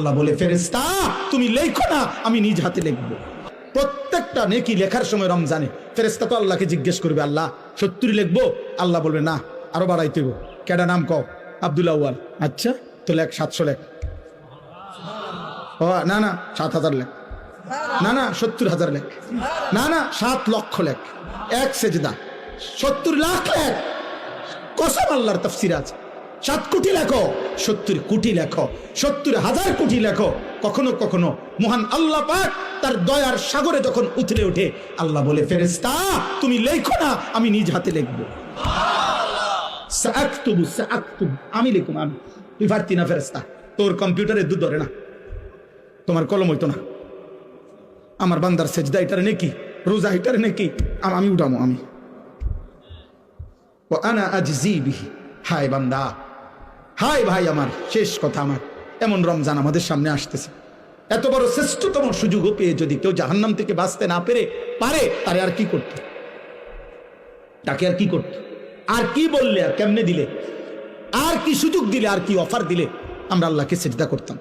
আল্লাহ বলে, ফেরেশতা তুমি লেখো না, আমি নিজ হাতে লিখবো। প্রত্যেকটা নেকি লেখার সময় রমজানে ফেরেশতা তো আল্লাহকে জিজ্ঞেস করবে, আল্লাহ 70 লিখবো? আল্লাহ বলবে না, আরো বাড়াইতে হইব। কেডা নাম কও? আব্দুল আউয়াল। আচ্ছা তো লেখ, 700 লেখ। ও না না, 7000 লেখ। না না, 70,000 লেখ। না না, 7 লক্ষ লেখ। এক সেজদা 70 লাখ লেখ। কসম আল্লাহর তাফসীর আছে, 7 কোটি লেখো, 70 কোটি লেখো, 70,000 কোটি লেখো। কখনো কখনো মহান আল্লাহ পাক তার দয়ার সাগরে যখন উথলে ওঠে, আল্লাহ বলে, ফেরেশতা তুমি লেখো না, আমি নিজ হাতে লিখবো। সাআকতুবু সাআকতুবু, আমি লিখুম, আমি। তুই পারতি না ফেরেশতা, তোর কম্পিউটারে দুধ ধরে না, তোমার কলম হইতো না। আমার বান্দার সেজদা এটারে নেকি, রোজা এটারে নেকি, আমি উঠামো, আমি। ও আনা আজজি বিহি। হায় বান্দা, হায় ভাই আমার, শেষ কথা আমার, এমন রমজান আমাদের সামনে আসতেছে। এত বড় শ্রেষ্ঠতম সুযোগও পেয়ে যদি কেউ জাহান্নাম থেকে বাঁচতে না পারে, তারে আর কি করত? তাকে আর কি করত? আর কি বললে, আর কেমনে দিলে, আর কি সুযোগ দিলে, আর কি অফার দিলে আমরা আল্লাহকে সিজদা করতাম?